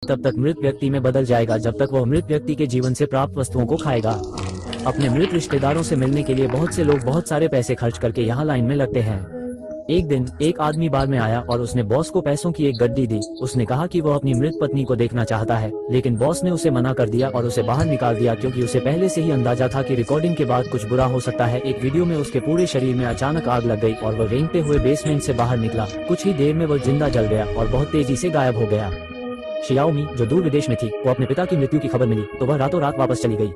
तब तक मृत व्यक्ति में बदल जाएगा जब तक वह मृत व्यक्ति के जीवन से प्राप्त वस्तुओं को खाएगा। अपने मृत रिश्तेदारों से मिलने के लिए बहुत से लोग बहुत सारे पैसे खर्च करके यहाँ लाइन में लगते हैं। एक दिन एक आदमी बार में आया और उसने बॉस को पैसों की एक गड्डी दी। उसने कहा कि वह अपनी मृत पत्नी को देखना चाहता है, लेकिन बॉस ने उसे मना कर दिया और उसे बाहर निकाल दिया क्योंकि उसे पहले से ही अंदाजा था कि रिकॉर्डिंग के बाद कुछ बुरा हो सकता है। एक वीडियो में उसके पूरे शरीर में अचानक आग लग गई और वह रेंगते हुए बेसमेंट से बाहर निकला। कुछ ही देर में वह जिंदा जल गया और बहुत तेजी से गायब हो गया। शियाओमी, जो दूर विदेश में थी, को अपने पिता की मृत्यु की खबर मिली तो वह रातों रात वापस चली गई।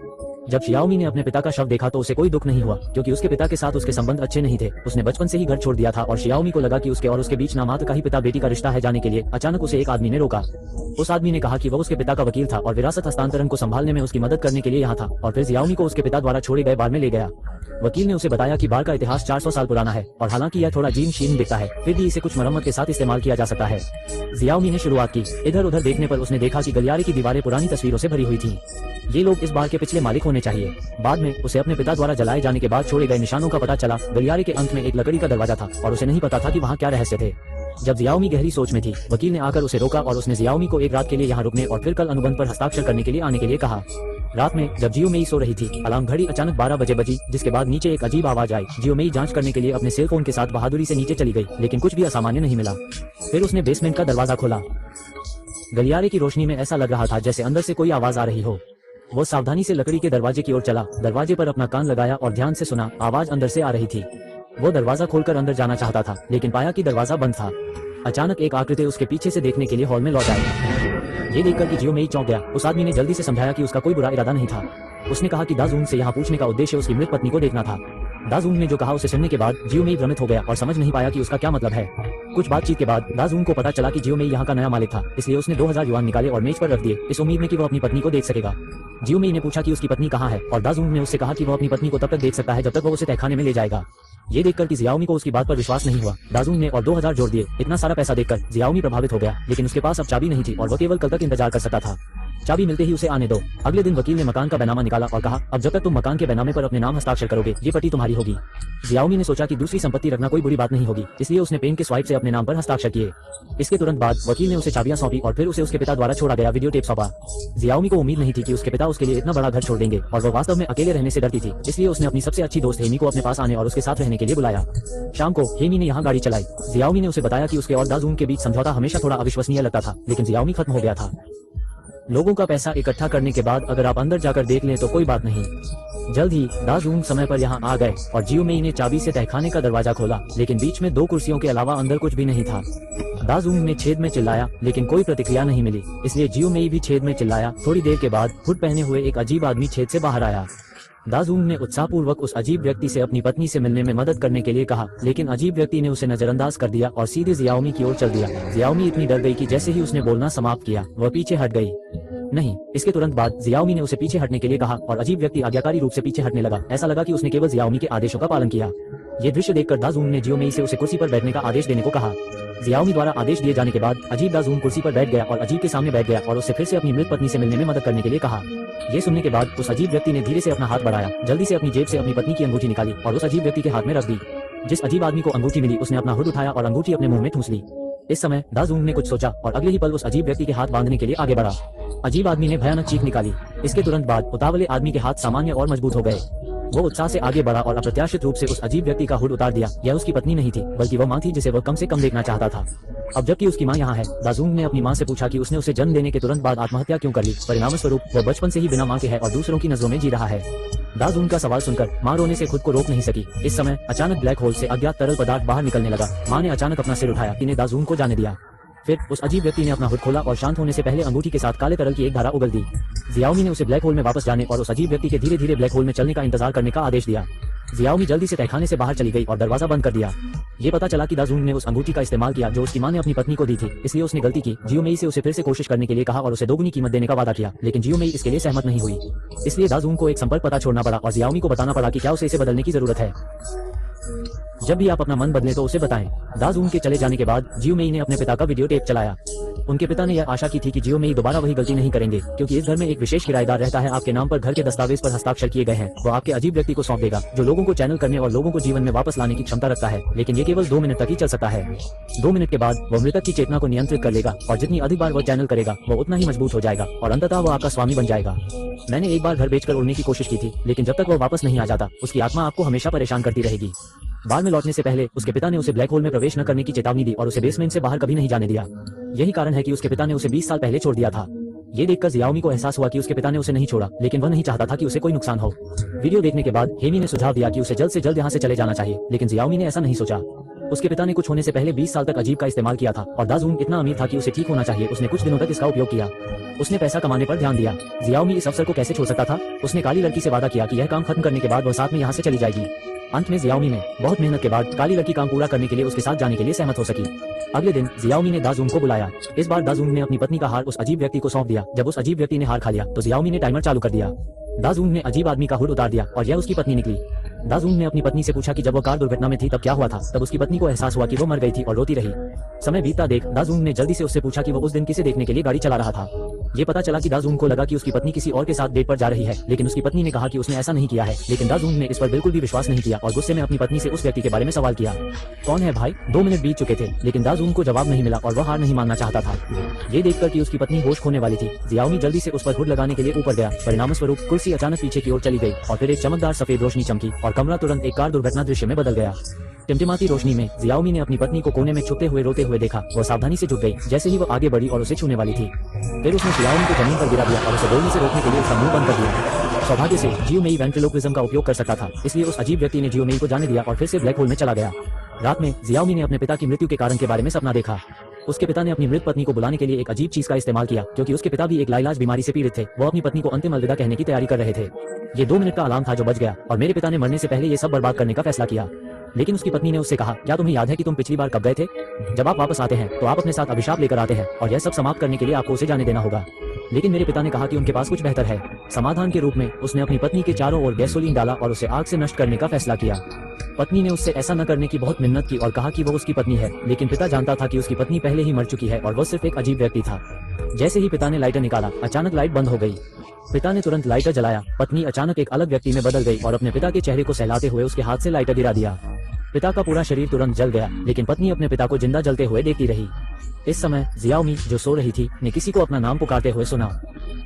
जब शियाओमी ने अपने पिता का शव देखा तो उसे कोई दुख नहीं हुआ क्योंकि उसके पिता के साथ उसके संबंध अच्छे नहीं थे। उसने बचपन से ही घर छोड़ दिया था और शियाओमी को लगा कि उसके और उसके बीच नामात्र का ही पिता बेटी का रिश्ता है। जाने के लिए अचानक उसे एक आदमी ने रोका। उस आदमी ने कहा कि वह उसके पिता का वकील था और विरासत हस्तांतरण को संभालने में उसकी मदद करने के लिए यहाँ था, और फिर शियाओमी को उसके पिता द्वारा छोड़े गए बार में ले गया। वकील ने उसे बताया कि बार का इतिहास 400 साल पुराना है और हालांकि यह थोड़ा जीर्ण शीर्ण दिखता है, फिर भी इसे कुछ मरम्मत के साथ इस्तेमाल किया जा सकता है। शियाओमी ने शुरुआत की। इधर उधर देखने पर उसने देखा कि गलियारे की दीवारें पुरानी तस्वीरों से भरी हुई थी। ये लोग इस बार के पिछले मालिक होने चाहिए। बाद में उसे अपने पिता द्वारा जलाए जाने के बाद छोड़े गए निशानों का पता चला। गलियारे के अंत में एक लकड़ी का दरवाजा था और उसे नहीं पता था कि वहाँ क्या रहस्य थे। जब शियाओमी गहरी सोच में थी, वकील ने आकर उसे रोका और उसने शियाओमी को एक रात के लिए यहाँ रुकने और फिर कल अनुबंध पर हस्ताक्षर करने के लिए आने के लिए कहा। रात में जब जियोमेई सो रही थी, अलार्म घड़ी अचानक 12 बजे बजी, जिसके बाद नीचे एक अजीब आवाज आई। जियोमेई जांच करने के लिए अपने सेल फोन के साथ बहादुरी से नीचे चली गई, लेकिन कुछ भी असामान्य नहीं मिला। फिर उसने बेसमेंट का दरवाजा खोला। गलियारे की रोशनी में ऐसा लग रहा था जैसे अंदर से कोई आवाज आ रही हो। वो सावधानी से लकड़ी के दरवाजे की ओर चला, दरवाजे पर अपना कान लगाया और ध्यान से सुना। आवाज अंदर से आ रही थी। वो दरवाजा खोलकर अंदर जाना चाहता था, लेकिन पाया कि दरवाजा बंद था। अचानक एक आकृति उसके पीछे से देखने के लिए हॉल में लौट आई। ये देखकर कि जियोमेई चौंक गया। उस आदमी ने जल्दी से समझाया कि उसका कोई बुरा इरादा नहीं था। उसने कहा कि दाजून से यहाँ पूछने का उद्देश्य उसकी मृत पत्नी को देखना था। दाजून ने जो कहा उसे सुनने के बाद जियोमेई भ्रमित हो गया और समझ नहीं पाया कि उसका क्या मतलब है। कुछ बातचीत के बाद दाजून को पता चला कि जियोमेई यहाँ का नया मालिक था, इसलिए उसने 2000 युआन निकाले और मेज पर रख दिए, इस उम्मीद में कि वह अपनी पत्नी को देख सकेगा। जियोमेई ने पूछा कि उसकी पत्नी कहाँ है और दाजून ने उससे कहा कि वह अपनी पत्नी को तब तक देख सकता है जब तक वह उसे तहखाने में ले जाएगा। ये देखकर कि शियाओमी को उसकी बात पर विश्वास नहीं हुआ, दाजून ने और 2000 जोड़ दिए। इतना सारा पैसा देखकर शियाओमी प्रभावित हो गया, लेकिन उसके पास अब चाबी नहीं थी और वह केवल कल तक इंतजार कर सकता था। चाबी मिलते ही उसे आने दो। अगले दिन वकील ने मकान का बैनामा निकाला और कहा, अब जब तक तुम मकान के बैनामे पर अपने नाम हस्ताक्षर करोगे, ये पट्टी तुम्हारी होगी। शियाओमी ने सोचा कि दूसरी संपत्ति रखना कोई बुरी बात नहीं होगी, इसलिए उसने पेन के स्वाइप से अपने नाम पर हस्ताक्षर किए। इसके तुरंत बाद वकील ने उसे चाबियां सौंपी और फिर उसे उसके पिता द्वारा छोड़ा गया वीडियो टेप सौंपा। शियाओमी को उम्मीद नहीं थी कि उसके पिता उसके लिए इतना बड़ा घर छोड़ देंगे और वह वास्तव में अकेले रहने से डरती थी, इसलिए उसने अपनी सबसे अच्छी दोस्त हेमी को अपने पास आने और उसके साथ रहने के लिए बुलाया। शाम को हेमी ने यहाँ गाड़ी चलाई। शियाओमी ने उसे बताया कि उसके और दाजून के बीच समझौता हमेशा थोड़ा अविश्वसनीय लगता था, लेकिन शियाओमी खत्म हो गया था। लोगों का पैसा इकट्ठा करने के बाद अगर आप अंदर जाकर देख लें तो कोई बात नहीं। जल्द ही दाजून समय पर यहाँ आ गए और जियोमेई ने चाबी से तहखाने का दरवाजा खोला, लेकिन बीच में 2 कुर्सियों के अलावा अंदर कुछ भी नहीं था। दाजून ने छेद में चिल्लाया, लेकिन कोई प्रतिक्रिया नहीं मिली, इसलिए जियोमेई भी छेद में चिल्लाया। थोड़ी देर के बाद हुड पहने हुए एक अजीब आदमी छेद से बाहर आया। दाजून ने उत्साहपूर्वक उस अजीब व्यक्ति से अपनी पत्नी से मिलने में मदद करने के लिए कहा, लेकिन अजीब व्यक्ति ने उसे नजरअंदाज कर दिया और सीधे शियाओमी की ओर चल दिया। शियाओमी इतनी डर गई कि जैसे ही उसने बोलना समाप्त किया, वह पीछे हट गई। नहीं, इसके तुरंत बाद शियाओमी ने उसे पीछे हटने के लिए कहा और अजीब व्यक्ति आज्ञाकारी रूप से पीछे हटने लगा। ऐसा लगा कि उसने केवल शियाओमी के आदेशों का पालन किया। ये दृश्य देखकर दाजून ने जियोमेई से उसे कुर्सी पर बैठने का आदेश देने को कहा। शियाओमी द्वारा आदेश दिए जाने के बाद अजीब दाजून कुर्सी पर बैठ गया और अजीब के सामने बैठ गया और उससे फिर से अपनी मृत पत्नी से मिलने में मदद करने के लिए कहा। ये सुनने के बाद उस अजीब व्यक्ति ने धीरे से अपना हाथ बढ़ाया, जल्दी से अपनी जेब से अपनी पत्नी की अंगूठी निकाली और उस अजीब व्यक्ति के हाथ में रख दी। जिस अजीब आदमी को अंगूठी मिली उसने अपना हुड उठाया और अंगूठी अपने मुंह में ठूंस ली। इस समय दाजून ने कुछ सोचा और अगले ही पल उस अजीब व्यक्ति के हाथ बांधने के लिए आगे बढ़ा। अजीब आदमी ने भयानक चीख निकाली। इसके तुरंत बाद उतावले आदमी के हाथ सामान्य और मजबूत हो गए। वो उत्साह से आगे बढ़ा और अप्रत्याशित रूप से उस अजीब व्यक्ति का हुड उतार दिया। यह उसकी पत्नी नहीं थी, बल्कि वह माँ थी जिसे वह कम से कम देखना चाहता था। अब जबकि उसकी माँ यहाँ है, दाजून ने अपनी माँ से पूछा कि उसने उसे जन्म देने के तुरंत बाद आत्महत्या क्यों कर ली। परिणाम स्वरूप वह बचपन से ही बिना माँ के है और दूसरों की नजरों में जी रहा है। दाजून का सवाल सुनकर माँ रोने से खुद को रोक नहीं सकी। इस समय अचानक ब्लैक होल से अज्ञात तरल पदार्थ बाहर निकलने लगा। माँ ने अचानक अपना सिर उठाया, इन्हें दाजून को जाने दिया। फिर उस अजीब व्यक्ति ने अपना हुड खोला और शांत होने से पहले अंगूठी के साथ काले तरल की एक धारा उगल दी। शियाओमी ने उसे ब्लैक होल में वापस जाने और उस अजीब व्यक्ति के धीरे धीरे ब्लैक होल में चलने का इंतजार करने का आदेश दिया। शियाओमी जल्दी से तहखाने से बाहर चली गई और दरवाजा बंद कर दिया। ये पता चला कि दाजून ने उस अंगूठी का इस्तेमाल किया जो उसकी माँ ने अपनी पत्नी को दी थी, इसलिए उसने गलती की। जियोमेई से उसे फिर से कोशिश करने के लिए कहा और उसे दोगुनी कीमत देने का वादा किया, लेकिन जियोमेई इसके लिए सहमत नहीं हुई। इसलिए दाजून को एक संपर्क पता छोड़ना पड़ा और शियाओमी को बताना पड़ा कि क्या उसे इसे बदलने की जरूरत है। जब भी आप अपना मन बदले तो उसे बताएं। दाजून के चले जाने के बाद जियो मेई ने अपने पिता का वीडियो टेप चलाया। उनके पिता ने यह आशा की थी कि जियो मेई दोबारा वही गलती नहीं करेंगे, क्योंकि इस घर में एक विशेष किराएदार रहता है। आपके नाम पर घर के दस्तावेज पर हस्ताक्षर किए गए हैं वो आपके अजीब व्यक्ति को सौंप देगा, जो लोगों को चैनल करने और लोगों को जीवन में वापस लाने की क्षमता रखता है, लेकिन ये केवल 2 मिनट तक ही चल सकता है। 2 मिनट के बाद वो मृतक की चेतना को नियंत्रित कर लेगा और जितनी अधिक बार वो चैनल करेगा वो उतना ही मजबूत हो जाएगा और अंततः वो आपका स्वामी बन जाएगा। मैंने एक बार घर बेचकर उड़ने की कोशिश की थी, लेकिन जब तक वो वापस नहीं आ जाता उसकी आत्मा आपको हमेशा परेशान करती रहेगी। बार में लौटने से पहले उसके पिता ने उसे ब्लैक होल में प्रवेश न करने की चेतावनी दी और उसे बेसमेंट से बाहर कभी नहीं जाने दिया। यही कारण है कि उसके पिता ने उसे 20 साल पहले छोड़ दिया था। ये देखकर जियाओमी को एहसास हुआ कि उसके पिता ने उसे नहीं छोड़ा, लेकिन वह नहीं चाहता था कि उसे कोई नुकसान हो। वीडियो देखने के बाद हेमी ने सुझाव दिया कि उसे जल्द से जल्द यहाँ से चले जाना चाहिए, लेकिन जियाओमी ने ऐसा नहीं सोचा। उसके पिता ने कुछ होने से पहले 20 साल तक अजीब का इस्तेमाल किया था और दाजून इतना अमीर था कि उसे ठीक होना चाहिए। उसने कुछ दिनों तक इसका उपयोग किया। उसने पैसा कमाने पर ध्यान दिया। जियाओमी इस अवसर को कैसे छोड़ सकता था। उसने काली लड़की से वादा किया कि यह काम खत्म करने के बाद वह साथ में यहाँ से चली जाएगी। अंत में जियाओमी ने बहुत मेहनत के बाद काली लड़की काम पूरा करने के लिए उसके साथ जाने के लिए सहमत हो सकी। अगले दिन जियाओमी ने दाजून को बुलाया। इस बार दाजून ने अपनी पत्नी का हार उस अजीब व्यक्ति को सौंप दिया। जब उस अजीब व्यक्ति ने हार खा लिया तो जियाओमी ने टाइमर चालू कर दिया। दाजून ने अजीब आदमी का हुड उतार दिया और यह उसकी पत्नी निकली। दाजून ने अपनी पत्नी से पूछा कि जब वो कार दुर्घटना में थी तब क्या हुआ था। तब उसकी पत्नी को एहसास हुआ कि वो मर गई थी और रोती रही। समय बीतता देख दाजून ने जल्दी से उससे पूछा कि वो उस दिन किसे देखने के लिए गाड़ी चला रहा था। ये पता चला कि दाजून को लगा कि उसकी पत्नी किसी और के साथ डेट पर जा रही है, लेकिन उसकी पत्नी ने कहा कि उसने ऐसा नहीं किया है। लेकिन दाजून ने इस पर बिल्कुल भी विश्वास नहीं किया और गुस्से में अपनी पत्नी से उस व्यक्ति के बारे में सवाल किया। कौन है भाई? 2 मिनट बीत चुके थे, लेकिन दाजून को जवाब नहीं मिला और वह हार नहीं मानना चाहता था। ये देखकर कि उसकी पत्नी होश खोने वाली थी, जियाओमी जल्दी से उस पर हुड लगाने के लिए ऊपर गया। परिणामस्वरूप कुर्सी अचानक पीछे की ओर चली गई और फिर एक चमकदार सफेद रोशनी चमकी और कमरा तुरंत एक कार दुर्घटना दृश्य में बदल गया। टिमटिमाती रोशनी में जियाओमी ने अपनी पत्नी को कोने में छुपते हुए रोते हुए देखा। वो सावधानी से झुक गई जैसे ही वो आगे बढ़ी और उसे छूने वाली थी। फिर उसने जियाओमी को जमीन पर गिरा दिया और उसे बोलने से रोकने के लिए उसका मुंह बंद कर दिया। सौभाग्य से जियो मेई वेंट्रिलोक्विज्म का उपयोग कर सकता था, इसलिए उस अजीब व्यक्ति ने जियो मेई को जाने दिया और फिर से ब्लैक होल में चला गया। रात में जियाओमी ने अपने पिता की मृत्यु के कारण के बारे में सपना देखा। उसके पिता ने अपनी मृत पत्नी को बुलाने के लिए एक अजीब चीज का इस्तेमाल किया, क्योंकि उसके पिता भी एक लाइलाज बीमारी से पीड़ित थे। वो अपनी पत्नी को अंतिम अलविदा कहने की तैयारी कर रहे थे। ये 2 मिनट का अलार्म था जो बज गया और मेरे पिता ने मरने से पहले ये सब बर्बाद करने का फैसला किया। लेकिन उसकी पत्नी ने उससे कहा, क्या तुम्हें याद है कि तुम पिछली बार कब गए थे? जब आप वापस आते हैं तो आप अपने साथ अभिशाप लेकर आते हैं और यह सब समाप्त करने के लिए आपको उसे जाने देना होगा। लेकिन मेरे पिता ने कहा कि उनके पास कुछ बेहतर है। समाधान के रूप में उसने अपनी पत्नी के चारों ओर गैसोलीन डाला और उसे आग से नष्ट करने का फैसला किया। पत्नी ने उससे ऐसा न करने की बहुत मिन्नत की और कहा कि वो उसकी पत्नी है, लेकिन पिता जानता था कि उसकी पत्नी पहले ही मर चुकी है और वो सिर्फ एक अजीब व्यक्ति था। जैसे ही पिता ने लाइटर निकाला, अचानक लाइट बंद हो गई। पिता ने तुरंत लाइटर जलाया। पत्नी अचानक एक अलग व्यक्ति में बदल गई और अपने पिता के चेहरे को सहलाते हुए उसके हाथ से लाइटर गिरा दिया। पिता का पूरा शरीर तुरंत जल गया, लेकिन पत्नी अपने पिता को जिंदा जलते हुए देखती रही। इस समय जियाओमी, जो सो रही थी, ने किसी को अपना नाम पुकारते हुए सुना।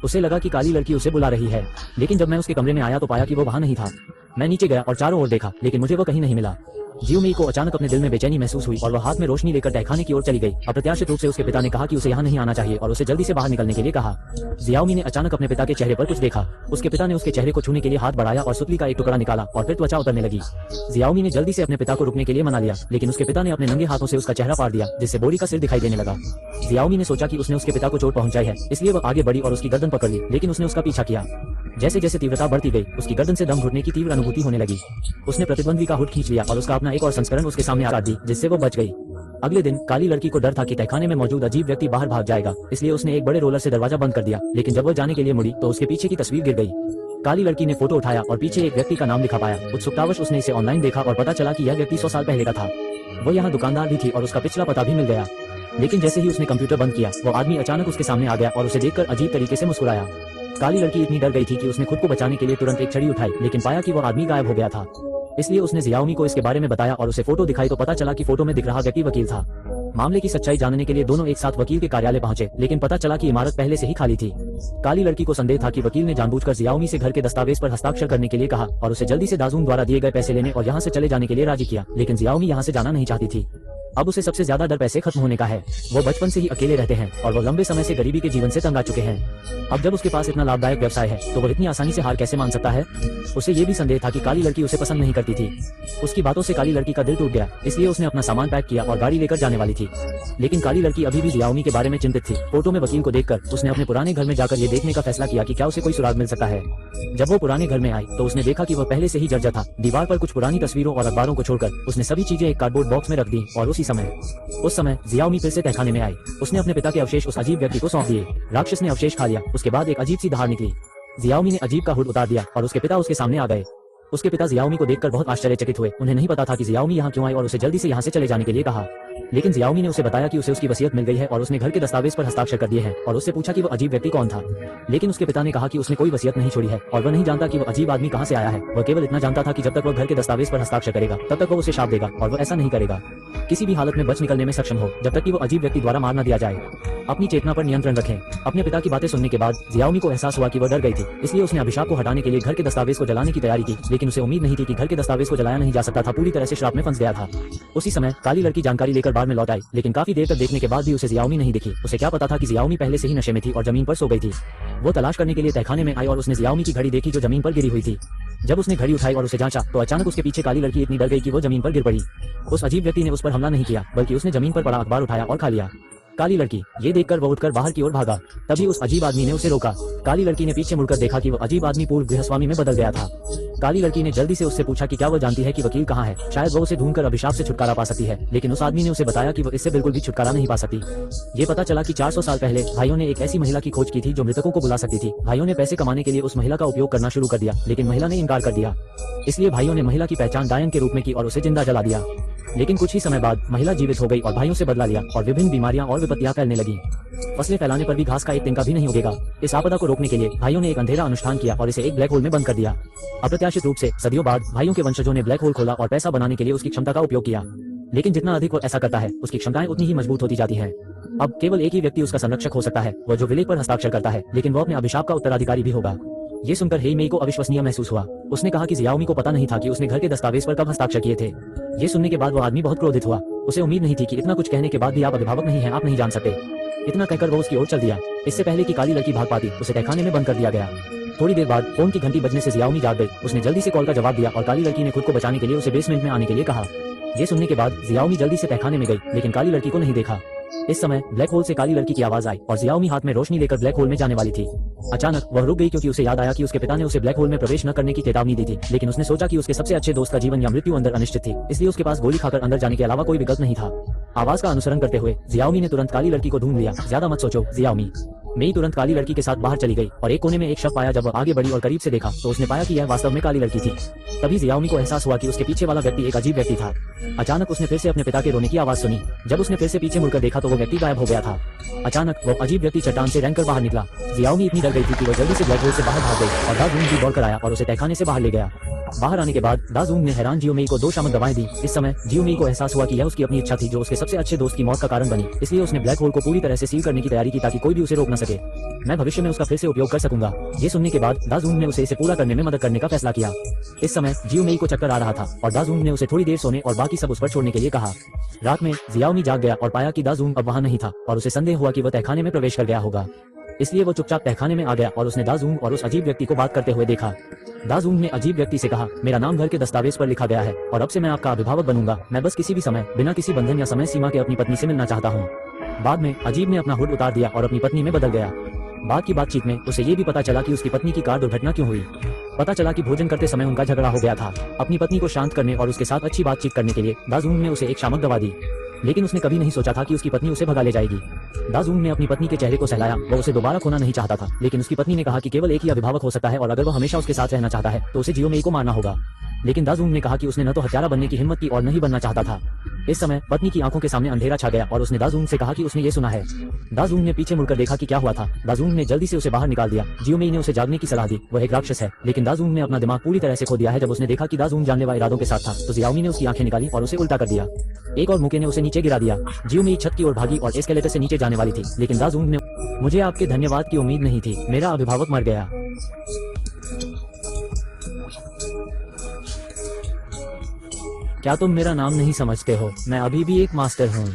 उसे लगा कि काली लड़की उसे बुला रही है, लेकिन जब मैं उसके कमरे में आया तो पाया कि वो वहां नहीं था। मैं नीचे गया और चारों ओर देखा, लेकिन मुझे वो कहीं नहीं मिला। जियो मेई को अचानक अपने दिल में बेचैनी महसूस हुई और वह हाथ में रोशनी लेकर तहखाने की ओर चली गई। अप्रत्याशित रूप से उसके पिता ने कहा कि उसे यहाँ नहीं आना चाहिए और उसे जल्दी से बाहर निकलने के लिए कहा। जियाओमी ने अचानक अपने पिता के चेहरे पर कुछ देखा। उसके पिता ने उसके चेहरे को छूने के लिए हाथ बढ़ाया और सुतली का एक टुकड़ा निकाला और फिर त्वचा उतरने लगी। जियाओमी ने जल्दी से अपने पिता को रुकने के लिए मना लिया, लेकिन उसके पिता ने अपने नंगे हाथों से उसका चेहरा फाड़ दिया, जिससे बोरी का सिर दिखाई देने लगा। जियाओमी ने सोचा कि उसने उसके पिता को चोट पहुंचाई है, इसलिए वह आगे बढ़ी और उसकी गर्दन पकड़ ली, लेकिन उसने उसका पीछा किया। जैसे जैसे तीव्रता बढ़ती गई, उसकी गर्दन से दम घुटने की तीव्र अनुभूति होने लगी। उसने प्रतिद्वंदी का हुड खींच लिया और उसका अपना एक और संस्करण उसके सामने आ दी, जिससे वो बच गई। अगले दिन काली लड़की को डर था कि तहखाने में मौजूद अजीब व्यक्ति बाहर भाग जाएगा, इसलिए उसने एक बड़े रोलर से दरवाजा बंद कर दिया। लेकिन जब वो जाने के लिए मुड़ी तो उसके पीछे की तस्वीर गिर गई। काली लड़की ने फोटो उठाया और पीछे एक व्यक्ति का नाम लिखा पाया। उत्सुकतावश उसने इसे ऑनलाइन देखा और पता चला कि यह व्यक्ति 100 साल पहले का था। वो यहाँ दुकानदार भी थी और उसका पिछला पता भी मिल गया। लेकिन जैसे ही उसने कंप्यूटर बंद किया, वो आदमी अचानक उसके सामने आ गया और उसे देखकर अजीब तरीके से मुस्कुराया। काली लड़की इतनी डर गई थी कि उसने खुद को बचाने के लिए तुरंत एक छड़ी उठाई, लेकिन पाया कि वो आदमी गायब हो गया था। इसलिए उसने जियाओमी को इसके बारे में बताया और उसे फोटो दिखाई तो पता चला कि फोटो में दिख रहा व्यक्ति वकील था। मामले की सच्चाई जानने के लिए दोनों एक साथ वकील के कार्यालय पहुंचे, लेकिन पता चला कि इमारत पहले से ही खाली थी। काली लड़की को संदेह था कि वकील ने जानबूझकर जियाओमी से घर के दस्तावेज पर हस्ताक्षर करने के लिए कहा और उसे जल्दी से दाजून द्वारा दिए गए पैसे लेने और यहाँ से चले जाने के लिए राजी किया। लेकिन जियाओमी यहाँ से जाना नहीं चाहती थी। अब उसे सबसे ज्यादा डर पैसे खत्म होने का है। वो बचपन से ही अकेले रहते हैं और वो लंबे समय से गरीबी के जीवन से तंग आ चुके हैं। अब जब उसके पास इतना लाभदायक व्यवसाय है तो वो इतनी आसानी से हार कैसे मान सकता है। उसे ये भी संदेह था कि काली लड़की उसे पसंद नहीं करती थी। उसकी बातों से काली लड़की का दिल टूट गया, इसलिए उसने अपना सामान पैक किया और गाड़ी लेकर जाने वाली थी। लेकिन काली लड़की अभी भी जियाओमी के बारे में चिंतित थी। फोटो में वकील को देखकर उसने अपने पुराने घर में जाकर ये देखने का फैसला किया कि क्या उसे कोई सुराग मिल सकता है। जब वो पुराने घर में आई तो उसने देखा कि वह पहले से ही जर्जर था। दीवार पर कुछ पुरानी तस्वीरों और अखबारों को छोड़कर उसने सभी चीजें एक कार्डबोर्ड बॉक्स में रख दी और उस समय जियाओमी फिर से तहखाने में आई। उसने अपने पिता के अवशेष उस अजीब व्यक्ति को सौंप दिए। राक्षस ने अवशेष खा लिया। उसके बाद एक अजीब सी धार निकली। जियाओमी ने अजीब का हुड उतार दिया और उसके पिता उसके सामने आ गए। उसके पिता जियाओमी को देखकर बहुत आश्चर्यचकित हुए। उन्हें नहीं पता था कि जियाओमी यहाँ क्यों आई और उसे जल्दी से यहाँ से चले जाने के लिए कहा। लेकिन जियाओमी ने उसे बताया कि उसे उसकी वसीयत मिल गई है और उसने घर के दस्तावेज पर हस्ताक्षर कर दिए हैं और उससे पूछा कि वो अजीब व्यक्ति कौन था। लेकिन उसके पिता ने कहा कि उसने कोई वसीयत नहीं छोड़ी है और वह नहीं जानता कि वो अजीब आदमी कहाँ से आया है। वह केवल इतना जानता था कि जब तक वह घर के दस्तावेज पर हस्ताक्षर करेगा तब तक वो उसे शाप देगा और वह ऐसा नहीं करेगा किसी भी हालत में बच निकलने में सक्षम हो जब तक कि वो अजीब व्यक्ति द्वारा मार न दिया जाए। अपनी चेतना पर नियंत्रण रखें। अपने पिता की बातें सुनने के बाद जियाओमी को एहसास हुआ कि वह डर गई थी, इसलिए उसने अभिशाप को हटाने के लिए घर के दस्तावेज को जलाने की तैयारी की। लेकिन उसे उम्मीद नहीं थी कि घर के दस्तावेज को जलाया नहीं जा सकता था, पूरी तरह से श्राप में फंस गया था। उसी समय काली लड़की जानकारी लेकर बार में लौट आई, लेकिन काफी देर तक देखने के बाद भी उसे जियाओमी नहीं दिखी। उसे क्या पता था कि जियाओमी पहले से ही नशे में थी और जमीन पर सो गई थी। वो तलाश करने के लिए तहखाने में आई और उसने जियाओमी की घड़ी देखी जो जमीन पर गिरी हुई थी। जब उसने घड़ी उठाई और उसे जांचा तो अचानक उसके पीछे काली लड़की इतनी डर गई कि वो जमीन पर गिर पड़ी। उस अजीब व्यक्ति ने उस पर हमला नहीं किया, बल्कि उसने जमीन पर पड़ा अखबार उठाया और खा लिया। काली लड़की ये देखकर वो उठकर बाहर की ओर भागा। तभी उस अजीब आदमी ने उसे रोका। काली लड़की ने पीछे मुड़कर देखा कि वो अजीब आदमी पूर्व गृहस्वामी में बदल गया था। काली लड़की ने जल्दी से उससे पूछा कि क्या वो जानती है कि वकील कहाँ है, शायद वो उसे ढूंढकर अभिशाप से छुटकारा पा सकती है। लेकिन उस आदमी ने उसे बताया कि वो इससे बिल्कुल भी छुटकारा नहीं पा सकती। ये पता चला कि 400 साल पहले भाइयों ने एक ऐसी महिला की खोज की थी जो मृतकों को बुला सकती थी। भाइयों ने पैसे कमाने के लिए उस महिला का उपयोग करना शुरू कर दिया, लेकिन महिला ने इनकार कर दिया। इसलिए भाइयों ने महिला की पहचान डायन के रूप में की और उसे जिंदा जला दिया। लेकिन कुछ ही समय बाद महिला जीवित हो गई और भाइयों से बदला लिया और विभिन्न बीमारियां और विपत्तियां फैलने लगी। फसलें फैलाने पर भी घास का एक तिनका भी नहीं उगेगा। इस आपदा को रोकने के लिए भाइयों ने एक अंधेरा अनुष्ठान किया और इसे एक ब्लैक होल में बंद कर दिया। अप्रत्याशित रूप से सदियों बाद भाइयों के वंशजों ने ब्लैक होल खोला और पैसा बनाने के लिए उसकी क्षमता का उपयोग किया। लेकिन जितना अधिक वो ऐसा करता है उसकी क्षमताएं उतनी ही मजबूत होती जाती हैं। अब केवल एक ही व्यक्ति उसका संरक्षक हो सकता है, वह जो विलेख पर हस्ताक्षर करता है, लेकिन वो अपने अभिशाप का उत्तराधिकारी भी होगा। ये सुनकर हेई मेई को अविश्वसनीय महसूस हुआ। उसने कहा कि जियाओमी को पता नहीं था कि उसने घर के दस्तावेज पर कब हस्ताक्षर किए थे। ये सुनने के बाद वो आदमी बहुत क्रोधित हुआ। उसे उम्मीद नहीं थी कि इतना कुछ कहने के बाद भी आप अभिभावक नहीं हैं, आप नहीं जान सकते। इतना कहकर वो उसकी ओर चल दिया। इससे पहले कि काली लड़की भाग पाती, उसे तहखाने में बंद कर दिया गया। थोड़ी देर बाद फोन की घंटी बजने से जियाओमी जाग गई। उसने जल्दी से कॉल का जवाब दिया और काली लड़की ने खुद को बचाने के लिए उसे बेसमेंट में आने के लिए कहा। ये सुनने के बाद जियाओमी जल्दी से तहखाने में गई, लेकिन काली लड़की को नहीं देखा। इस समय ब्लैक होल से काली लड़की की आवाज आई और जियाओमी हाथ में रोशनी लेकर ब्लैक होल में जाने वाली थी। अचानक वह रुक गई क्योंकि उसे याद आया कि उसके पिता ने उसे ब्लैक होल में प्रवेश न करने की चेतावनी दी थी। लेकिन उसने सोचा कि उसके सबसे अच्छे दोस्त का जीवन या मृत्यु अंदर अनिश्चित थी, इसलिए उसके पास गोली खाकर अंदर जाने के अलावा कोई विकल्प नहीं था। आवाज का अनुसरण करते हुए जियाओमी ने तुरंत काली लड़की को ढूंढ लिया। ज्यादा मत सोचो जियाओमी। मेई तुरंत काली लड़की के साथ बाहर चली गई और एक कोने में एक शव पाया। जब वह आगे बढ़ी और करीब से देखा तो उसने पाया कि यह वास्तव में काली लड़की थी। तभी जियाओमी को एहसास हुआ कि उसके पीछे वाला व्यक्ति एक अजीब व्यक्ति था। अचानक उसने फिर से अपने पिता के रोने की आवाज सुनी। जब उसने फिर से पीछे मुड़कर देखा तो वो व्यक्ति गायब हो गया था। अचानक वो अजीब व्यक्ति चट्टान से रेंगकर बाहर निकला। जियाओमी इतनी डर गई थी कि वो जल्दी से ब्लैक होल से बाहर भाग गई और दाजूंग भी दौड़कर आया और उसे तहखाने से बाहर ले गया। बाहर आने के बाद दाजूंग ने हैरान जियोमेई को 2 शामक दवाएं दी। इस समय जियोमेई को एहसास हुआ कि यह उसकी अपनी इच्छा थी जो उसके सबसे अच्छे दोस्त की मौत का कारण बनी। इसलिए उसने ब्लैक होल को पूरी तरह से सील करने की तैयारी की ताकि कोई भी उसे रोक न सके। मैं भविष्य में उसका फिर से उपयोग कर सकूंगा। ये सुनने के बाद दाजूंग ने उसे इसे पूरा करने में मदद करने का फैसला किया। इस समय जियोमेई को चक्कर आ रहा था और दाजूंग ने उसे थोड़ी देर सोने और बाकी सब उस पर छोड़ने के लिए कहा। रात में जियाओमी जाग गया और पाया कि दाजूंग अब वहां नहीं था और उसे संदेह हुआ कि वह तहखाने में प्रवेश कर गया होगा। इसलिए वो चुपचाप तहखाने में आ गया और उसने दाजूंग और उस अजीब व्यक्ति को बात करते हुए देखा। दाजूंग ने अजीब व्यक्ति से कहा, मेरा नाम घर के दस्तावेज पर लिखा गया है और अब से मैं आपका अभिभावक बनूंगा। मैं बस किसी भी समय बिना किसी बंधन या समय सीमा के अपनी पत्नी से मिलना चाहता हूँ। बाद में अजीब ने अपना हुड उतार दिया और अपनी पत्नी में बदल गया। बाद की बातचीत में उसे ये भी पता चला कि उसकी पत्नी की कार दुर्घटना क्यों हुई। पता चला कि भोजन करते समय उनका झगड़ा हो गया था। अपनी पत्नी को शांत करने और उसके साथ अच्छी बातचीत करने के लिए दाजूंग ने उसे एक शामक दवा दी, लेकिन उसने कभी नहीं सोचा था कि उसकी पत्नी उसे भगा ले जाएगी। दाजूंग ने अपनी पत्नी के चेहरे को सहलाया। वो उसे दोबारा खोना नहीं चाहता था, लेकिन उसकी पत्नी ने कहा कि केवल एक ही अभिभावक हो सकता है और अगर वो हमेशा उसके साथ रहना चाहता है तो उसे जियोमेई को मारना होगा। लेकिन दाजूंग ने कहा कि उसने न तो हत्यारा बनने की हिम्मत की और न ही बनना चाहता था। इस समय पत्नी की आंखों के सामने अंधेरा छा गया और उसने दाजूंग से कहा कि उसने ये सुना है। दाजूंग ने पीछे मुड़कर देखा कि क्या हुआ था। दाजूंग ने जल्दी से उसे बाहर निकाल दिया। जियोमेई ने उसे जागने की सलाह दी। वह एक राक्षस है, लेकिन दाजूंग ने अपना दिमाग पूरी तरह से खो दिया है। जब उसने देखा कि दाजूंग जानलेवा इरादों के साथ था तो जियाओमी ने उसकी आंखें निकाली और उसे उल्टा कर दिया। एक और मुक्के ने उसे नीचे गिरा दिया। जियोमेई छत की ओर भागी और एस्केलेटर से नीचे जाने वाली थी, लेकिन दाजूंग ने, मुझे आपके धन्यवाद की उम्मीद नहीं थी, मेरा अभिभावक मर गया। क्या तुम मेरा नाम नहीं समझते हो? मैं अभी भी एक मास्टर हूँ।